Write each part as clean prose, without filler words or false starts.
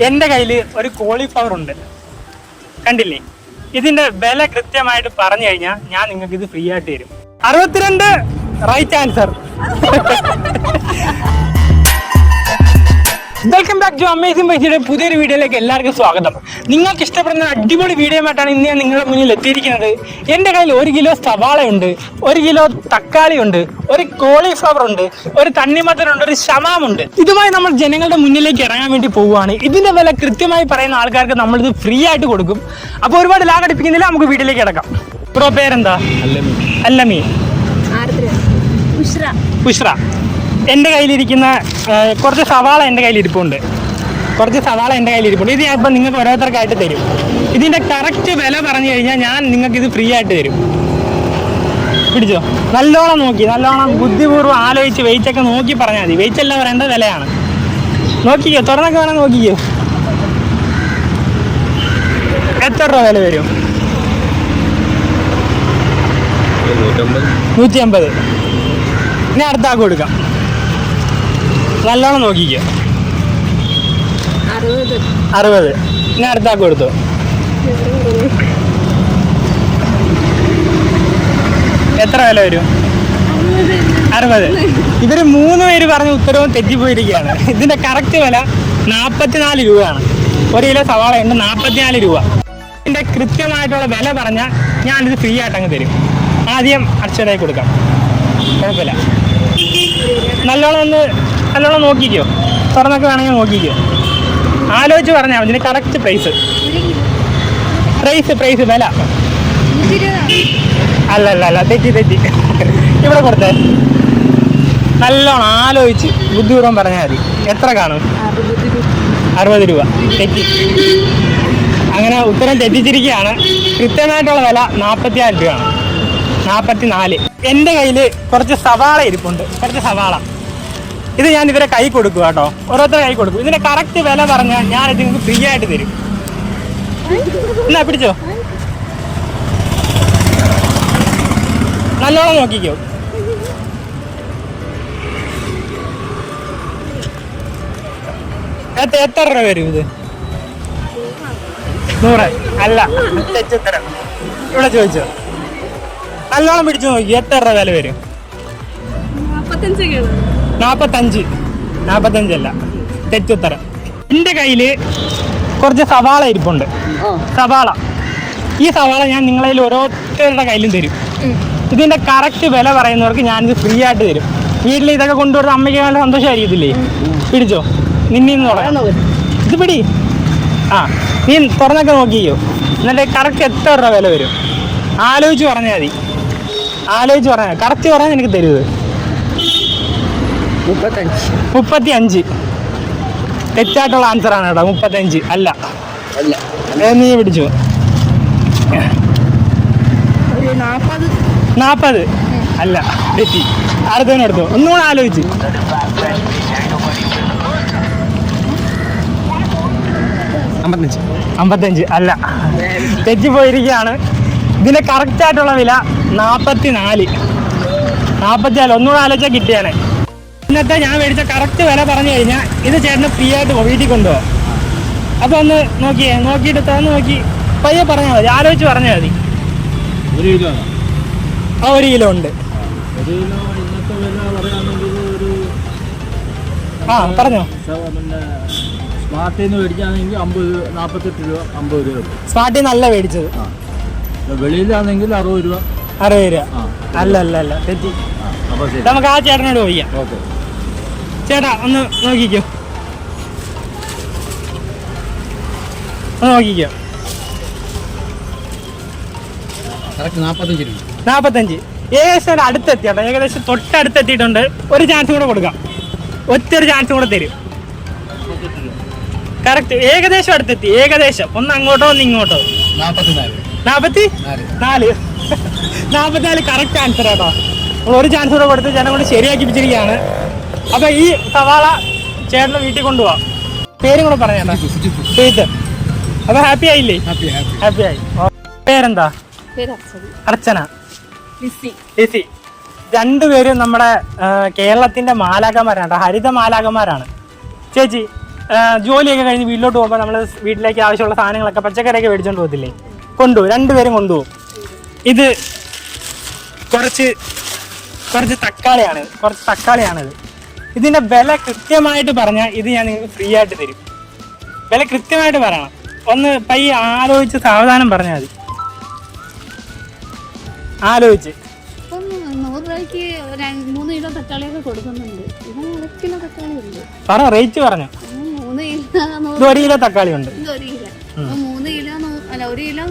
എൻ്റെ കയ്യിൽ ഒരു കോളിഫ്ലവർ ഉണ്ട്, കണ്ടില്ലേ? ഇതിന്റെ വില കൃത്യമായിട്ട് പറഞ്ഞു കഴിഞ്ഞാൽ ഞാൻ നിങ്ങൾക്ക് ഇത് ഫ്രീ ആയിട്ട് തരും. 62 right answer. Welcome back to amazing പൈസയുടെ പുതിയൊരു വീഡിയോയിലേക്ക് എല്ലാവർക്കും സ്വാഗതം. നിങ്ങൾക്ക് ഇഷ്ടപ്പെടുന്ന അടിപൊളി വീഡിയോ ആയിട്ടാണ് ഇന്ന് ഞാൻ നിങ്ങളുടെ മുന്നിൽ എത്തിയിരിക്കുന്നത്. എൻ്റെ കയ്യിൽ 1 കിലോ സവാളയുണ്ട്, 1 കിലോ തക്കാളി ഉണ്ട്, ഒരു കോളിഫ്ലവർ ഉണ്ട്, ഒരു തണ്ണിമത്തനുണ്ട്, ഒരു ഷമാമുണ്ട്. ഇതുമായി നമ്മൾ ജനങ്ങളുടെ മുന്നിലേക്ക് ഇറങ്ങാൻ വേണ്ടി പോവുകയാണ്. ഇതിന്റെ വില കൃത്യമായി പറയുന്ന ആൾക്കാർക്ക് നമ്മളിത് ഫ്രീ ആയിട്ട് കൊടുക്കും. അപ്പോൾ ഒരുപാട് ലാഗടിപ്പിക്കുന്നില്ല, നമുക്ക് വീട്ടിലേക്ക് കിടക്കാം. ബ്രോ പേരെന്താ? അല്ലമി. ബുഷ്ര. എൻ്റെ കയ്യിലിരിക്കുന്ന കുറച്ച് സവാള എൻ്റെ കയ്യിലിരിപ്പുണ്ട്. ഇത് ഞാൻ ഇപ്പം നിങ്ങൾക്ക് ഓരോരുത്തർക്കായിട്ട് തരും. ഇതിൻ്റെ കറക്റ്റ് വില പറഞ്ഞു കഴിഞ്ഞാൽ ഞാൻ നിങ്ങൾക്കിത് ഫ്രീ ആയിട്ട് തരും. പിടിച്ചോ, നല്ലോണം ബുദ്ധിപൂർവ്വം ആലോചിച്ച് വെയിറ്റൊക്കെ നോക്കി പറഞ്ഞാൽ മതി. വെയിറ്റ് എല്ലാം പറയേണ്ട വിലയാണ്. നോക്കിക്കോ, തുറന്നൊക്കെ വേണം നോക്കിക്കോ. എത്ര രൂപ വില വരും? 150. ഇനി അടുത്ത ആൾക്ക് കൊടുക്കാം. നല്ലോണം നോക്കിക്കോ. 60. ഇനി അടുത്ത ആൾക്ക് കൊടുത്തോ. എത്ര വില വരും? 60. ഇവര് 3 പേര് പറഞ്ഞ ഉത്തരവും തെറ്റിപ്പോയിരിക്കുകയാണ്. ഇതിന്റെ കറക്റ്റ് വില 44 രൂപയാണ്. 1 കിലോ സവാള ഉണ്ട്, 44 രൂപ. ഇതിന്റെ കൃത്യമായിട്ടുള്ള വില പറഞ്ഞാൽ ഞാനിത് ഫ്രീ ആയിട്ട് അങ്ങ് തരും. ആദ്യം അക്ഷരായി കൊടുക്കാം, കുഴപ്പമില്ല. നല്ലോണം നോക്കിക്കോ, തുറന്നൊക്കെ വേണമെങ്കിൽ നോക്കിക്കോ. ആലോചിച്ച് പറഞ്ഞാൽ ഇതിന് കറക്റ്റ് പ്രൈസ് വില അല്ല, തെറ്റി. ഇവിടെ കൊടുത്തേ. നല്ലോണം ആലോചിച്ച് ബുദ്ധിപൂർവ്വം പറഞ്ഞാൽ മതി. എത്ര കാണും? 60 രൂപ. തെറ്റി. അങ്ങനെ ഉത്തരം തെറ്റിച്ചിരിക്കുകയാണ്. കൃത്യമായിട്ടുള്ള വില 44 രൂപയാണ്. 44. എൻ്റെ കയ്യിൽ കുറച്ച് സവാള ഇരിപ്പുണ്ട്, ഇത് ഞാൻ ഇവരെ കൈ കൊടുക്കുക കേട്ടോ, ഓരോരുത്തരെ കൈ കൊടുക്കും. ഇതിന്റെ കറക്റ്റ് വില പറഞ്ഞാൽ ഞാനിത് നിങ്ങൾക്ക് ഫ്രീ ആയിട്ട് തരും. എന്നാ പിടിച്ചോ, നല്ലോണം നോക്കിക്കോ. എത്ര രൂപ വരും ഇത്? 100 അല്ല, തെറ്റുത്തരം. ഇവിടെ ചോദിച്ചോ, നല്ലോണം പിടിച്ചു നോക്കി. എത്ര രൂപ വില വരും? 45 അല്ല, തെറ്റുത്തരം. എൻ്റെ കയ്യിൽ കുറച്ച് സവാള ഇരിപ്പുണ്ട്. ഈ സവാള ഞാൻ നിങ്ങളിൽ ഓരോരുത്തരുടെ കയ്യിലും തരും. ഇതിന്റെ കറക്റ്റ് വില പറയുന്നവർക്ക് ഞാനിത് ഫ്രീ ആയിട്ട് തരും. വീട്ടിൽ ഇതൊക്കെ കൊണ്ടുവരുന്ന അമ്മയ്ക്ക് നല്ല സന്തോഷമായിരിക്കത്തില്ലേ? പിടിച്ചോ, നിന്നീന്ന് തുടങ്ങാം. ഇത് പിടി. നീ തുറന്നൊക്കെ നോക്കിയോ. എന്നിട്ട് കറക്റ്റ് എത്ര രൂപ വില വരും? ആലോചിച്ച് പറഞ്ഞാൽ മതി. കറക്റ്റ് പറഞ്ഞാൽ എനിക്ക് തരുത്. 35. തെറ്റായിട്ടുള്ള ആൻസർ ആണ് കേട്ടോ. 35 അല്ല. നീ പിടിച്ചു. 40 അല്ല, തെറ്റി. അടുത്തവനെ എടുത്തു. ഒന്നുകൂടെ ആലോചിച്ച്. 55 അല്ല, തെറ്റിപ്പോയിരിക്കുകയാണ്. ഇതിന്റെ കറക്റ്റ് ആയിട്ടുള്ള വില 44. ഒന്നുകൂടെ ആലോചിച്ചാൽ കിട്ടിയാണ്. ഇന്നത്തെ ഞാൻ മേടിച്ച കറക്റ്റ് വില പറഞ്ഞു കഴിഞ്ഞാൽ ഇത് ചേട്ടന് ഫ്രീ ആയിട്ട് വീട്ടിൽ കൊണ്ടുപോകാം. അപ്പോൾ ഒന്ന് നോക്കിയിട്ട് തുറന്ന് നോക്കി പയ്യെ പറഞ്ഞാൽ മതി, ആലോചിച്ച് പറഞ്ഞാൽ മതി. 1 കിലോ? 1 കിലോ ഉണ്ട്. പറഞ്ഞോ. സ്മാർട്ടിൽ നിന്ന് മേടിക്കുകയാണെങ്കിൽ 48 രൂപ, 50 രൂപ. സ്മാർട്ടിൽ നല്ല മേടിച്ചത്. വെളിയിലാണെങ്കിൽ 60 രൂപ. 60 രൂപ അല്ല, തെറ്റി. നമുക്ക് ആ ചേട്ടനോട് ചോദിക്കാം. ചേട്ടാ ഒന്ന് നോക്കിക്കോ. 45. ഏകദേശം അടുത്തെത്തിയാട്ടോ, ഏകദേശം തൊട്ടടുത്തെത്തിയിട്ടുണ്ട്. ഒരു ചാൻസ് കൂടെ കൊടുക്കാം, ഒറ്റൊരു ചാൻസ് കൂടെ തരും. കറക്റ്റ് ഏകദേശം അടുത്തെത്തി. ഒന്ന് അങ്ങോട്ടോ ഒന്ന് ഇങ്ങോട്ടോ. 44 കറക്റ്റ് ആൻസർ കേട്ടോ. ഒരു ചാൻസ് കൂടെ കൊടുത്ത് ചേട്ടൻ കൊണ്ട് ശരിയാക്കിപ്പിച്ചിരിക്കുകയാണ്. അപ്പൊ ഈ സവാള ചേട്ടന് വീട്ടിൽ കൊണ്ടുപോവാം. പേരും കൂടെ പറഞ്ഞേട്ടാ. സുജിത്ത്. അപ്പൊ ഹാപ്പി ആയില്ലേ? ഹാപ്പി ആയി. പേരെന്താ? അർച്ചന. ലിസി. രണ്ടുപേരും നമ്മുടെ കേരളത്തിന്റെ മാലാഖമാരാണ്, ഹരിത മാലാഖമാരാണ്. ചേച്ചി ജോലിയൊക്കെ കഴിഞ്ഞ് വീട്ടിലോട്ട് പോകുമ്പോൾ നമ്മൾ വീട്ടിലേക്ക് ആവശ്യമുള്ള സാധനങ്ങളൊക്കെ പച്ചക്കറിയൊക്കെ മേടിച്ചുകൊണ്ട് പോകത്തില്ലേ? കൊണ്ടുപോകും, രണ്ടുപേരും കൊണ്ടുപോകും. ഇത് കുറച്ച് തക്കാളിയാണിത്. ഇതിൻ്റെ വില കൃത്യമായിട്ട് പറഞ്ഞാൽ ഇത് ഞാൻ നിങ്ങൾക്ക് ഫ്രീ ആയിട്ട് തരും. വില കൃത്യമായിട്ട് പറയണം. ഒന്ന് പയ്യെ ആലോചിച്ച് സാവധാനം പറഞ്ഞാൽ മതി. ആലോചിച്ച് 100 രൂപയ്ക്ക് 3 കിലോ തക്കാളിയൊക്കെ കൊടുക്കുന്നുണ്ട്. ഇത് 1 കിലോ തക്കാളി ഉണ്ട്. പറ, റേറ്റ് പറഞ്ഞു. 3 കിലോ 1 കിലോ തക്കാളി ഉണ്ട്. 1 കിലോ 3 കിലോ അല്ല 1 കിലോ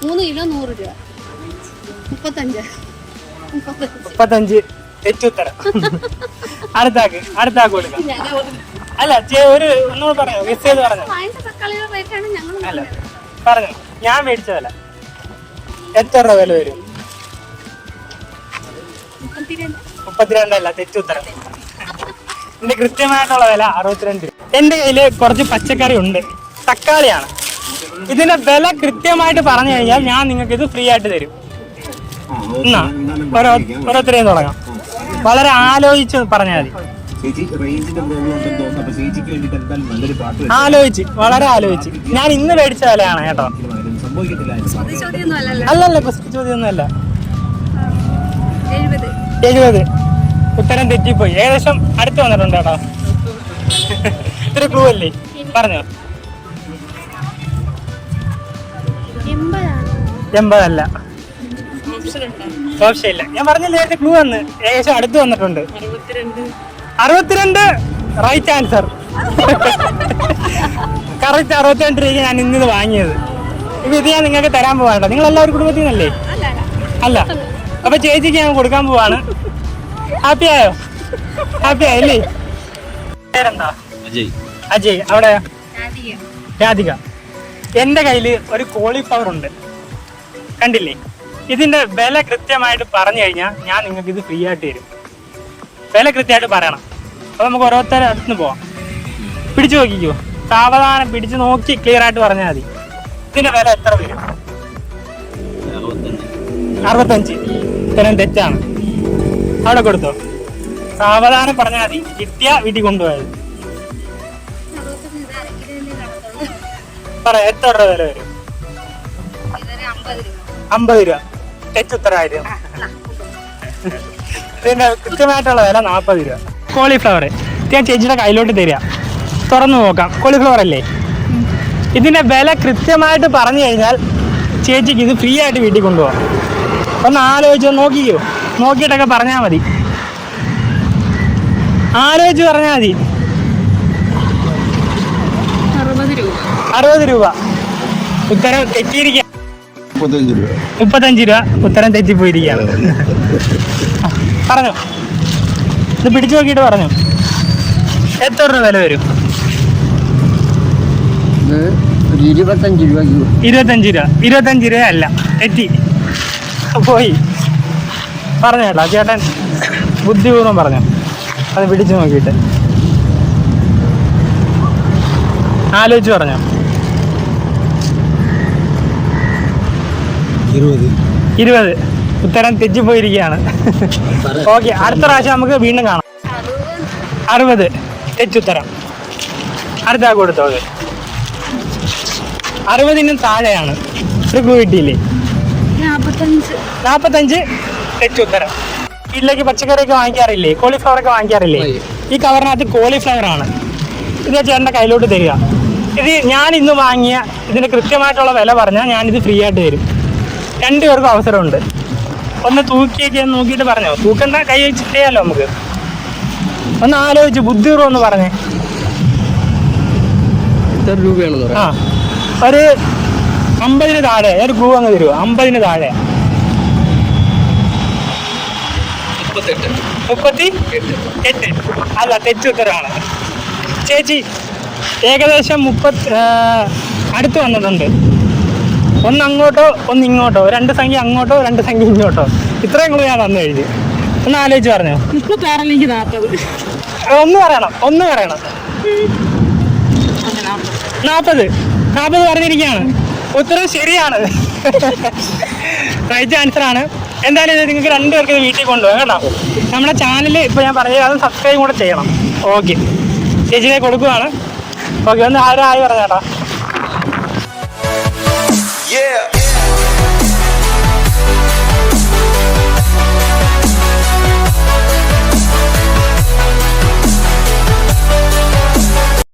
3 കിലോ 100 രൂപ. 35 തെറ്റുത്തരം. അടുത്താക്ക് കൊടുക്കാം. അല്ല ഒന്നുകൂടെ പറഞ്ഞോ, ഗസ് ചെയ്ത് പറഞ്ഞോ. തക്കാളിയുടെ റേറ്റാണ് ഞങ്ങൾ അല്ല പറഞ്ഞോ, ഞാൻ മേടിച്ചതല്ല. എത്ര രൂപ വില വരും? 32 അല്ല, തെറ്റുത്തരം. ഇതിന്റെ കൃത്യമായിട്ടുള്ള വില 62 രൂപ. എന്റെ കയ്യില് കുറച്ച് പച്ചക്കറി ഉണ്ട്, തക്കാളിയാണ്. ഇതിന്റെ വില കൃത്യമായിട്ട് പറഞ്ഞു കഴിഞ്ഞാൽ ഞാൻ നിങ്ങൾക്ക് ഇത് ഫ്രീ ആയിട്ട് തരും. എന്നാ ഓരോരുത്തരെയും തുടങ്ങാം. വളരെ ആലോചിച്ച് പറഞ്ഞാൽ മതി. വളരെ ആലോചിച്ച്. ഞാൻ ഇന്ന് മേടിച്ച വിലയാണ് കേട്ടോ. അല്ലല്ല, ക്വസ്റ്റ്യൻ ചോദ്യമൊന്നും അല്ല. 70. ഉത്തരം തെറ്റിപ്പോയി. ഏകദേശം അടുത്ത് വന്നിട്ടുണ്ട് കേട്ടോ. ഇത്ര ക്ലൂ അല്ലേ? പറഞ്ഞോ. 80 അല്ല, ഓപ്ഷൻ ഇല്ല. ഞാൻ പറഞ്ഞില്ല, നേരത്തെ ക്ലൂ വന്ന് ഏകദേശം അടുത്ത് വന്നിട്ടുണ്ട്. 62 റൈറ്റ് ആൻസർ. കറക്റ്റ് 62 രൂപയ്ക്ക് ഞാൻ ഇന്നത് വാങ്ങിയത്. ഇപ്പൊ ഇത് ഞാൻ നിങ്ങൾക്ക് തരാൻ പോവാട്ടോ. നിങ്ങൾ എല്ലാവരും കുടുംബത്തിൽ നിന്നല്ലേ? അല്ല. അപ്പൊ ചേച്ചിക്ക് ഞാൻ കൊടുക്കാൻ പോവാണ്. ഹാപ്പി ആയല്ലേ? പേരെന്താ? അജയ്. അവിടെ രാധിക. എന്റെ കയ്യില് ഒരു കോളിഫ്ലവർ ഉണ്ട്, കണ്ടില്ലേ? ഇതിന്റെ വില കൃത്യമായിട്ട് പറഞ്ഞു കഴിഞ്ഞാൽ ഞാൻ നിങ്ങൾക്ക് ഇത് ഫ്രീ ആയിട്ട് തരും. വില കൃത്യമായിട്ട് പറയണം. അപ്പൊ നമുക്ക് ഓരോരുത്തരും അടുത്ത് പോവാം. പിടിച്ചു നോക്കിക്കോ, സാവധാനം പിടിച്ചു നോക്കി ക്ലിയർ ആയിട്ട് പറഞ്ഞാൽ മതി. ഇതിന്റെ വില എത്ര വരും? 65. ഇത്തരം തെറ്റാണ്. അവിടെ കൊടുത്തോ, സാവധാനം പറഞ്ഞാൽ മതി. കിട്ടിയ വീട്ടിൽ കൊണ്ടുപോയത്. പറ, എത്ര രൂപ വില വരും? 50 രൂപ. തെറ്റുത്തരായിരുന്നു. ഇതിന്റെ കൃത്യമായിട്ടുള്ള വില 40 രൂപ. കോളിഫ്ലവർ ഞാൻ ചേച്ചിയുടെ കയ്യിലോട്ട് തരിക, തുറന്നു നോക്കാം. കോളിഫ്ലവർ അല്ലേ? ഇതിന്റെ വില കൃത്യമായിട്ട് പറഞ്ഞു കഴിഞ്ഞാൽ ചേച്ചിക്ക് ഇത് ഫ്രീ ആയിട്ട് വീട്ടിൽ കൊണ്ടുപോകാം. ഒന്ന് ആലോചിച്ച് നോക്കിക്കോ, നോക്കിയിട്ടൊക്കെ പറഞ്ഞാൽ മതി. ആലോചിച്ച് പറഞ്ഞാൽ മതി. 60 രൂപ. ഉത്തരം തെറ്റിയിരിക്കുക. 35 രൂപ. ഉത്തരം തെറ്റിപ്പോയിരിക്കുകയാണ്. പറഞ്ഞോ, ഇത് പിടിച്ചു നോക്കിയിട്ട് പറഞ്ഞോ. എത്ര രൂപ വില വരും? 25 രൂപ. 25 രൂപ അല്ല, തെറ്റി പോയി. പറഞ്ഞോ കേട്ടോ, ചേട്ടൻ ബുദ്ധിപൂർവ്വം പറഞ്ഞോ. അത് പിടിച്ചു നോക്കിയിട്ട് ആലോചിച്ച് പറഞ്ഞോ. 20. ഉത്തരം തെറ്റിപ്പോയിരിക്കുകയാണ്. ഓക്കെ, അടുത്ത പ്രാവശ്യം നമുക്ക് വീണ്ടും കാണാം. 60 തെറ്റുത്തരം. അടുത്ത കൊടുത്തോ. 60 താഴെയാണ്. ഒരു ക്ലൂ കിട്ടിയില്ലേ? 45 തെറ്റുത്തരം. വീട്ടിലേക്ക് പച്ചക്കറിയൊക്കെ വാങ്ങിക്കാറില്ലേ? കോളിഫ്ലവർ ഒക്കെ വാങ്ങിക്കാറില്ലേ? ഈ കവറിനകത്ത് കോളിഫ്ലവർ ആണ്. ഇത് ചേട്ടൻ്റെ കയ്യിലോട്ട് തരിക. ഇത് ഞാൻ ഇന്ന് വാങ്ങിയ ഇതിന് കൃത്യമായിട്ടുള്ള വില പറഞ്ഞാൽ ഞാനിത് ഫ്രീ ആയിട്ട് തരും. 2 പേർക്കും അവസരമുണ്ട്. ഒന്ന് തൂക്കിയൊക്കെ നോക്കിയിട്ട് പറഞ്ഞോ. തൂക്കണ്ട, കൈ വെച്ച് ചെയ്യാമല്ലോ നമുക്ക്. ഒന്ന് ആലോചിച്ച് ബുദ്ധിപൂർവ്വം ഒന്ന് പറഞ്ഞേ. എത്ര രൂപയാണെന്ന് പറയാം? ഒരു 50 താഴെ. ഒരു ക്ലൂ അങ്ങ് തരുമോ? 50 താഴെ. 38 അല്ല, തെറ്റുത്തരമാണ്. ചേച്ചി ഏകദേശം 30 അടുത്ത് വന്നിട്ടുണ്ട്. ഒന്ന് അങ്ങോട്ടോ ഒന്ന് ഇങ്ങോട്ടോ, 2 സംഖ്യ അങ്ങോട്ടോ 2 സംഖ്യ ഇങ്ങോട്ടോ. ഇത്രയും കൂടെ ഞാൻ തന്നു കഴിഞ്ഞു. ഒന്ന് ആലോചിച്ച് പറഞ്ഞോ. 40. ഒന്ന് പറയണം. 40 പറഞ്ഞിരിക്കുകയാണ്. ഉത്തരം ശരിയാണ്. റൈറ്റ് ആൻസർ ആണ്. എന്തായാലും ഇത് നിങ്ങൾക്ക് 2 പേർക്ക് വീട്ടിൽ കൊണ്ടുപോകാം കേട്ടോ. നമ്മുടെ ചാനൽ ഇപ്പോൾ ഞാൻ പറഞ്ഞത് അത് സബ്സ്ക്രൈബ് കൂടെ ചെയ്യണം. ഓക്കെ, ചേച്ചിയെ കൊടുക്കുവാണ്. ഓക്കെ ഒന്ന് ആരും ആയി പറഞ്ഞേട്ടാ